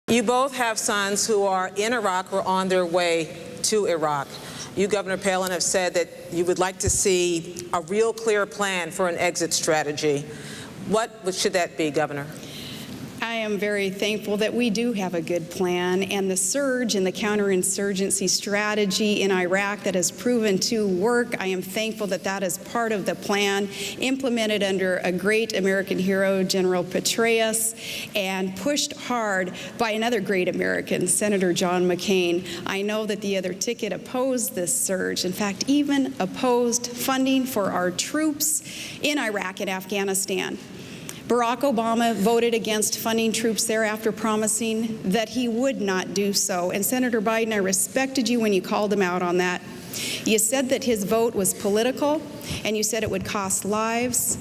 You both have sons who are in Iraq or on their way to Iraq. You, Governor Palin, have said that you would like to see a real clear plan for an exit strategy. What should that be, Governor? I am very thankful that we do have a good plan, and the surge and the counterinsurgency strategy in Iraq that has proven to work. I am thankful that that is part of the plan implemented under a great American hero, General Petraeus, and pushed hard by another great American, Senator John McCain. I know that the other ticket opposed this surge, in fact, even opposed funding for our troops in Iraq and Afghanistan. Barack Obama voted against funding troops there after promising that he would not do so. And Senator Biden, I respected you when you called him out on that. You said that his vote was political, and you said it would cost lives.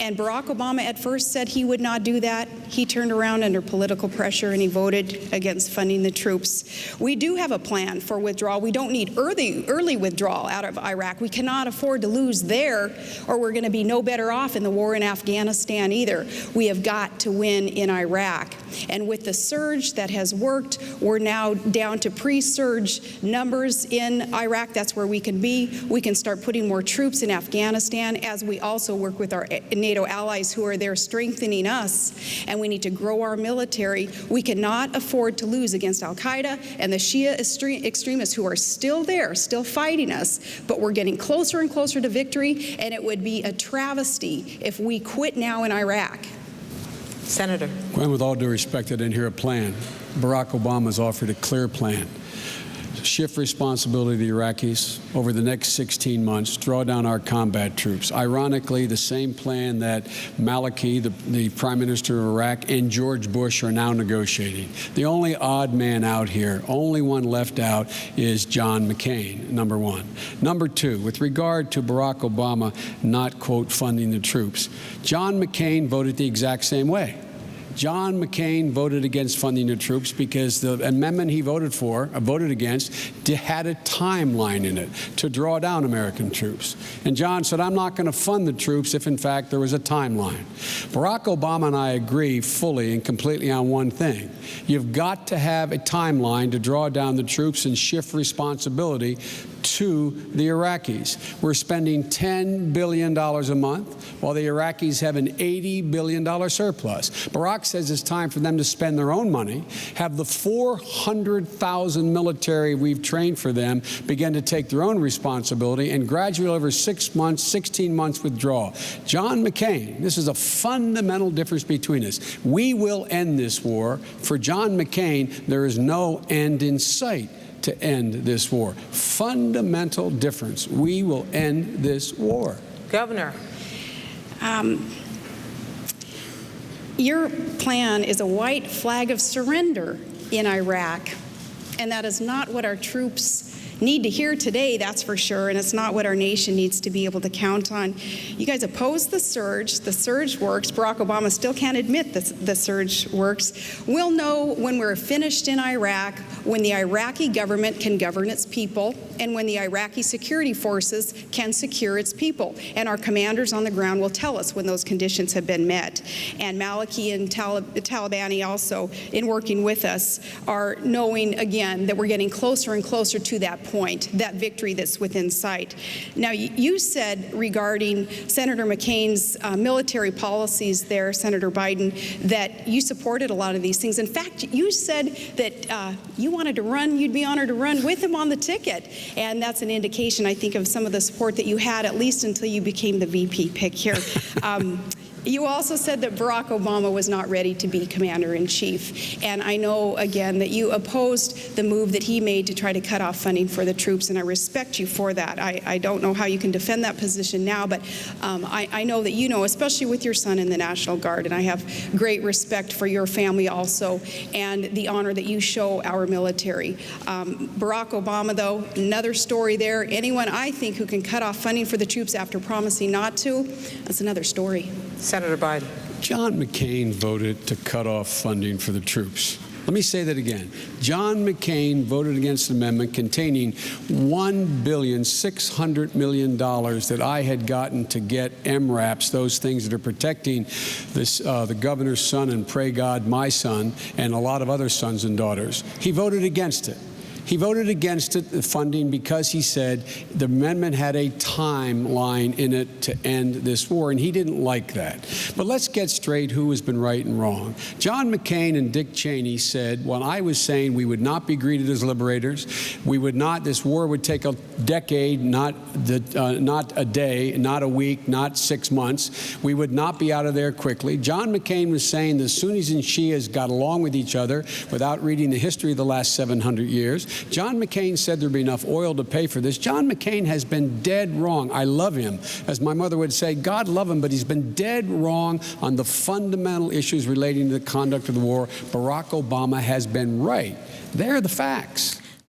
And Barack Obama at first said he would not do that. He turned around under political pressure and he voted against funding the troops. We do have a plan for withdrawal. We don't need early withdrawal out of Iraq. We cannot afford to lose there, or we're going to be no better off in the war in Afghanistan either. We have got to win in Iraq. And with the surge that has worked, we're now down to pre-surge numbers in Iraq. That's where we can be. We can start putting more troops in Afghanistan as we also work with our NATO allies who are there strengthening us, and we need to grow our military. We cannot afford to lose against al-Qaeda and the Shia extremists who are still there, still fighting us, but we're getting closer and closer to victory, and it would be a travesty if we quit now in Iraq. Senator. Gwen, with all due respect, I didn't hear a plan. Barack Obama's offered a clear plan. Shift responsibility to the Iraqis over the next 16 months, draw down our combat troops. Ironically, the same plan that Maliki, the Prime Minister of Iraq, and George Bush are now negotiating. The only odd man out here, only one left out, is John McCain, number one. Number two, with regard to Barack Obama not, quote, funding the troops, John McCain voted the exact same way. John McCain voted against funding the troops because the amendment he voted against, had a timeline in it to draw down American troops. And John said, I'm not going to fund the troops if, in fact, there was a timeline. Barack Obama and I agree fully and completely on one thing. You've got to have a timeline to draw down the troops and shift responsibility to the Iraqis. We're spending $10 billion a month, while the Iraqis have an $80 billion surplus. Barack says it's time for them to spend their own money, have the 400,000 military we've trained for them begin to take their own responsibility, and gradually over 6 months, 16 months withdraw. John McCain, this is a fundamental difference between us. We will end this war. For John McCain, there is no end in sight to end this war. Fundamental difference. We will end this war. Governor. Your plan is a white flag of surrender in Iraq, and that is not what our troops need to hear today, that's for sure, and it's not what our nation needs to be able to count on. You guys oppose the surge. The surge works. Barack Obama still can't admit the surge works. We'll know when we're finished in Iraq, when the Iraqi government can govern its people, and when the Iraqi security forces can secure its people. And our commanders on the ground will tell us when those conditions have been met. And Maliki and Talibani also, in working with us, are knowing again that we're getting closer and closer to that point, that victory that's within sight. Now, you said regarding Senator McCain's military policies there, Senator Biden, that you supported a lot of these things. In fact, you said that you wanted to run, you'd be honored to run with him on the ticket. And that's an indication, I think, of some of the support that you had, at least until you became the VP pick here. You also said that Barack Obama was not ready to be commander-in-chief. And I know, again, that you opposed the move that he made to try to cut off funding for the troops, and I respect you for that. I don't know how you can defend that position now, but I know that you know, especially with your son in the National Guard, and I have great respect for your family also, and the honor that you show our military. Barack Obama, though, another story there. Anyone, I think, who can cut off funding for the troops after promising not to, that's another story. Senator Biden. John McCain voted to cut off funding for the troops. Let me say that again. John McCain voted against an amendment containing $1.6 billion that I had gotten to get MRAPs, those things that are protecting this, the governor's son and, pray God, my son, and a lot of other sons and daughters. He voted against it. He voted against it, the funding, because he said the amendment had a timeline in it to end this war, and he didn't like that. But let's get straight who has been right and wrong. John McCain and Dick Cheney said, when I was saying we would not be greeted as liberators, we would not, this war would take a decade, not a day, not a week, not 6 months. We would not be out of there quickly. John McCain was saying the Sunnis and Shias got along with each other without reading the history of the last 700 years. John McCain said there'd be enough oil to pay for this. John McCain has been dead wrong. I love him. As my mother would say, God love him, but he's been dead wrong on the fundamental issues relating to the conduct of the war. Barack Obama has been right. They're the facts.